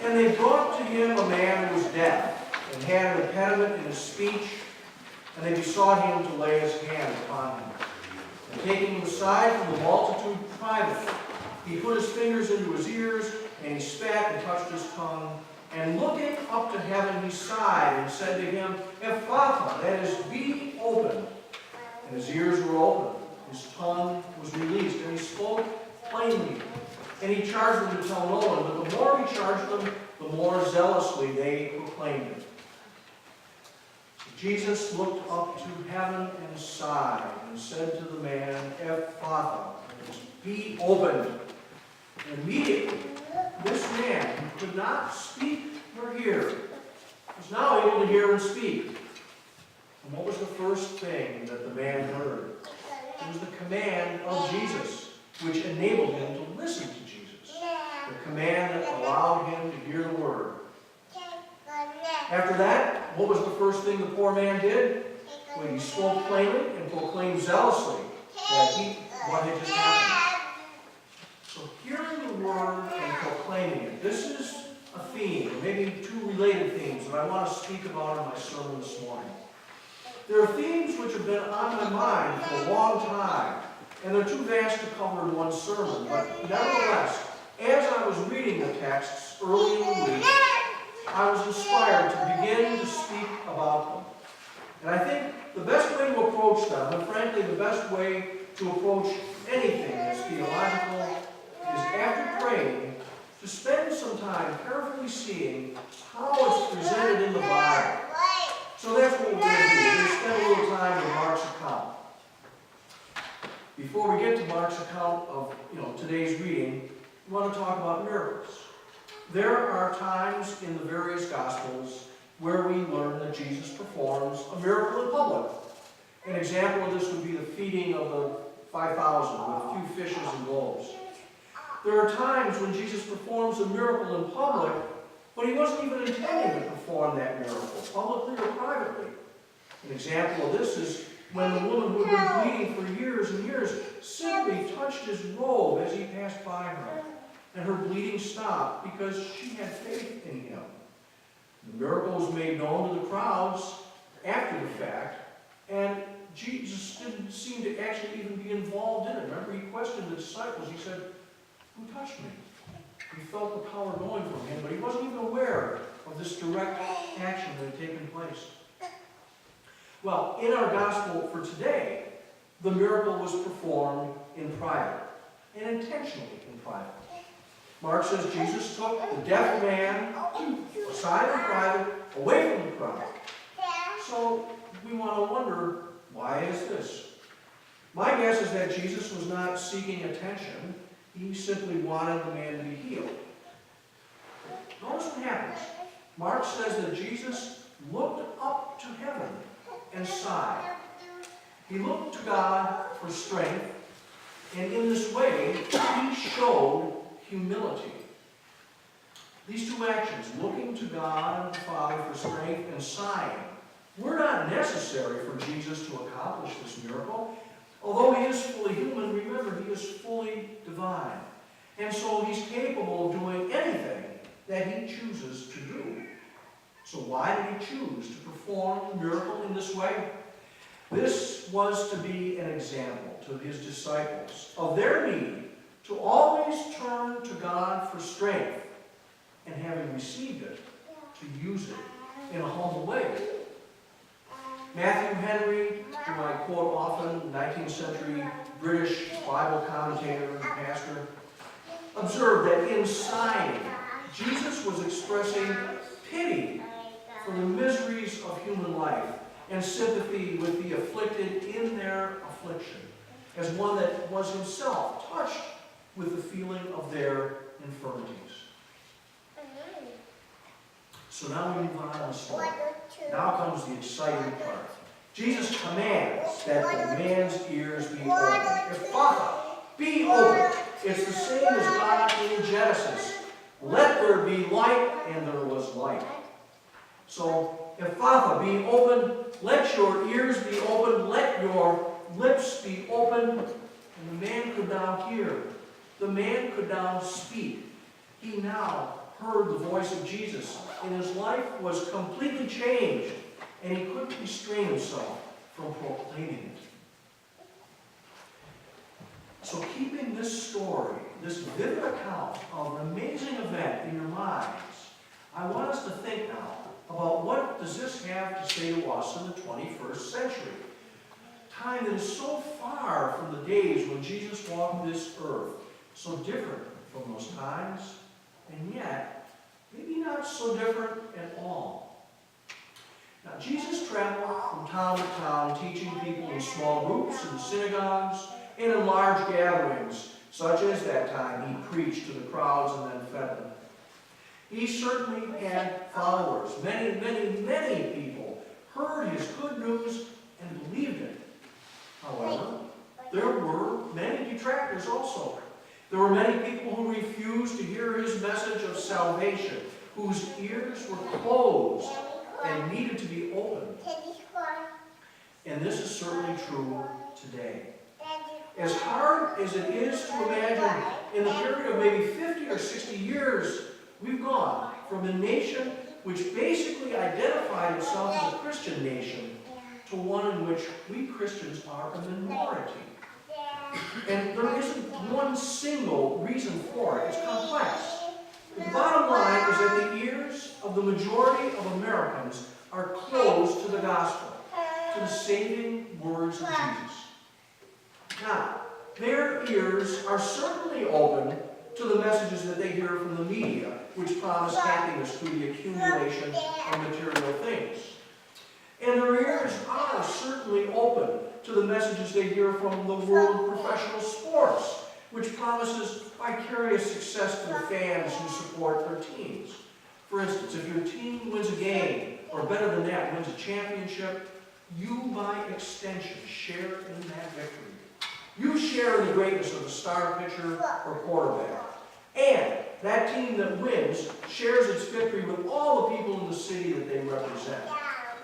And they brought to him a man who was deaf, and had an impediment in his speech, and they besought him to lay his hand upon him. And taking him aside from the multitude privately, he put his fingers into his ears, and he spat and touched his tongue. And looking up to heaven, he sighed and said to him, Ephphatha, that is, be opened. And his ears were opened, his tongue was released, and he spoke plainly. And he charged them to tell no one, but the more he charged them, the more zealously they proclaimed it. Jesus looked up to heaven and sighed and said to the man, Ephphatha, be opened. And immediately, this man, who could not speak nor hear, was now able to hear and speak. And what was the first thing that the man heard? It was the command of Jesus, which enabled him to listen to Jesus. The command that allowed him to hear the word. After that, what was the first thing the poor man did? Well, he spoke plainly and proclaimed zealously what had just happened. So hearing the word and proclaiming it, this is a theme, or maybe two related themes that I want to speak about in my sermon this morning. There are themes which have been on my mind for a long time, and they're too vast to cover in one sermon, but nevertheless, as I was reading the texts early in the week, I was inspired to begin to speak about them. And I think the best way to approach them, and frankly the best way to approach anything that's theological, is after praying, to spend some time carefully seeing how it's presented in the Bible. So that's what we're going to do. We're going to spend a little time in Mark's account. Before we get to Mark's account of today's reading, we want to talk about miracles. There are times in the various Gospels where we learn that Jesus performs a miracle in public. An example of this would be the feeding of the 5,000 with a few fishes and loaves. There are times when Jesus performs a miracle in public, but he wasn't even intending to perform that miracle, publicly or privately. An example of this is when the woman who had been bleeding for years and years simply touched his robe as he passed by her. And her bleeding stopped because she had faith in him. The miracle was made known to the crowds after the fact, and Jesus didn't seem to actually even be involved in it. Remember, he questioned the disciples. He said, who touched me? He felt the power going from him, but he wasn't even aware of this direct action that had taken place. Well, in our gospel for today, the miracle was performed in private, and intentionally in private. Mark says Jesus took the deaf man aside in private, away from the crowd. So we want to wonder, why is this? My guess is that Jesus was not seeking attention. He simply wanted the man to be healed. Notice what happens. Mark says that Jesus looked up to heaven and sighed. He looked to God for strength, and in this way, he showed humility. These two actions, looking to God the Father for strength and sighing, were not necessary for Jesus to accomplish this miracle. Although he is fully human, remember, he is fully divine. And so he's capable of doing anything that he chooses to do. So why did he choose to perform the miracle in this way? This was to be an example to his disciples of their need to always turn to God for strength, and having received it, to use it in a humble way. Matthew Henry, whom I quote often, 19th century British Bible commentator and pastor, observed that in sighing, Jesus was expressing pity for the miseries of human life and sympathy with the afflicted in their affliction, as one that was himself touched with the feeling of their infirmities. So now we move on to the story. Now comes the exciting part. Jesus commands that the man's ears be opened. Ephphatha, be open. It's the same as God in Genesis. Let there be light, and there was light. So, Ephphatha, be open. Let your ears be open. Let your lips be open. And the man could now hear. The man could now speak. He now heard the voice of Jesus, and his life was completely changed, and he couldn't restrain himself from proclaiming it. So keeping this story, this vivid account of an amazing event in your minds, I want us to think now about what does this have to say to us in the 21st century. Time that is so far from the days when Jesus walked this earth, so different from those times, and yet maybe not so different at all. Now, Jesus traveled from town to town, teaching people in small groups, in synagogues, and in large gatherings, such as that time he preached to the crowds and then fed them. He certainly had followers. Many, many, many people heard his good news and believed it. However, there were many detractors also. There were many people who refused to hear his message of salvation, whose ears were closed and needed to be opened. And this is certainly true today. As hard as it is to imagine, in the period of maybe 50 or 60 years, we've gone from a nation which basically identified itself as a Christian nation to one in which we Christians are a minority. And there isn't one single reason for it. It's complex. The bottom line is that the ears of the majority of Americans are closed to the gospel, to the saving words of Jesus. Now, their ears are certainly open to the messages that they hear from the media, which promise happiness through the accumulation of material things. And their ears are certainly open to the messages they hear from the world of professional sports, which promises vicarious success to the fans who support their teams. For instance, if your team wins a game, or better than that, wins a championship, you, by extension, share in that victory. You share in the greatness of the star pitcher or quarterback. And that team that wins shares its victory with all the people in the city that they represent.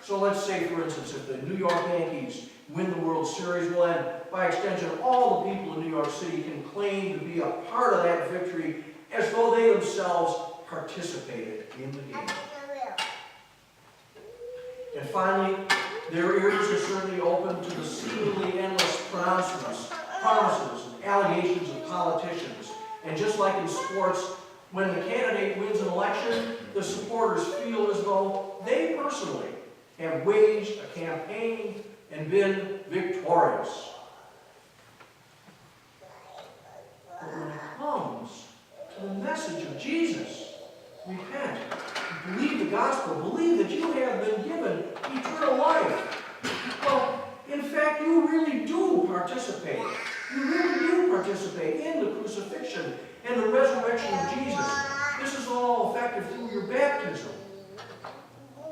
So let's say, for instance, if the New York Yankees win the World Series, well then, by extension, all the people in New York City can claim to be a part of that victory as though they themselves participated in the game. And finally, their ears are certainly open to the seemingly endless pronouncements, promises, and allegations of politicians. And just like in sports, when the candidate wins an election, the supporters feel as though they personally have waged a campaign and been victorious. But when it comes to the message of Jesus, repent, believe the gospel, believe that you have been given eternal life. Well, in fact, you really do participate. You really do participate in the crucifixion and the resurrection of Jesus. This is all effective through your baptism.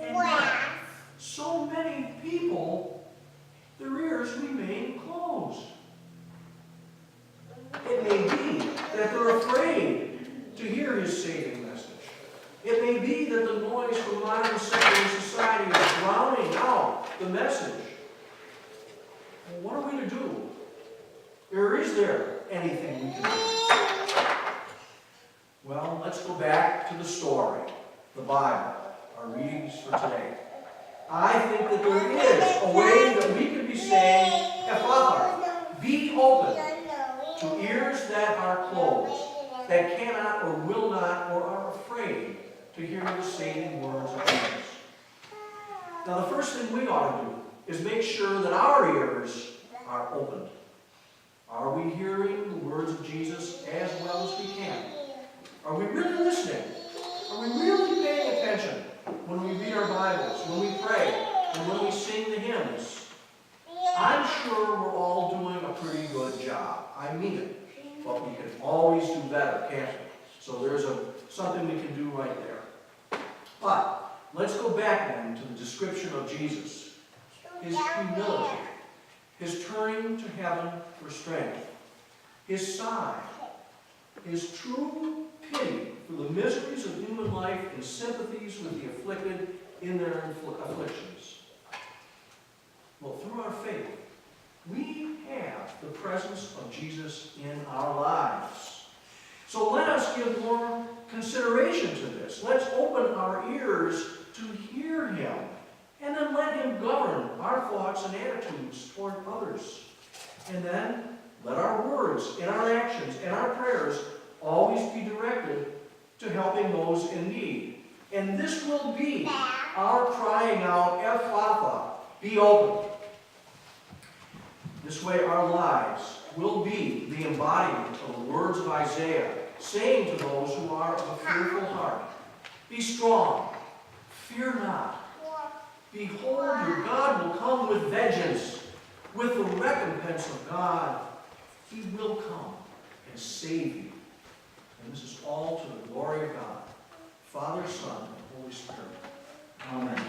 And yet, so many people, their ears remain closed. It may be that they're afraid to hear his saving message. It may be that the noise from modern secular society is drowning out the message. Well, what are we to do? Or is there anything we can do? Well, let's go back to the story, the Bible, our readings for today. I think that there is a way that we can be saying, Ephphatha, be open to ears that are closed, that cannot or will not or are afraid to hear the saving words of Jesus. Now, the first thing we ought to do is make sure that our ears are opened. Are we hearing the words of Jesus as well as we can? Are we really listening? Are we really paying attention when we read our Bibles, when we pray, and when we sing the hymns? I'm sure we're all doing a pretty good job. I mean it. But we can always do better, can't we? So there's something we can do right there. But let's go back then to the description of Jesus. His humility, his turning to heaven for strength, his sigh, his true pity for the miseries of human life and sympathies with the afflicted in their afflictions. Well, through our faith, we have the presence of Jesus in our lives. So let us give more consideration to this. Let's open our ears to hear him, and then let him govern our thoughts and attitudes toward others. And then let our words and our actions and our prayers always be directed to helping those in need. And this will be our crying out, Ephphatha, be open. This way our lives will be the embodiment of the words of Isaiah, saying to those who are of a fearful heart, be strong, fear not. Behold, your God will come with vengeance, with the recompense of God. He will come and save you. And this is all to the glory of God, Father, Son, and Holy Spirit. Amen.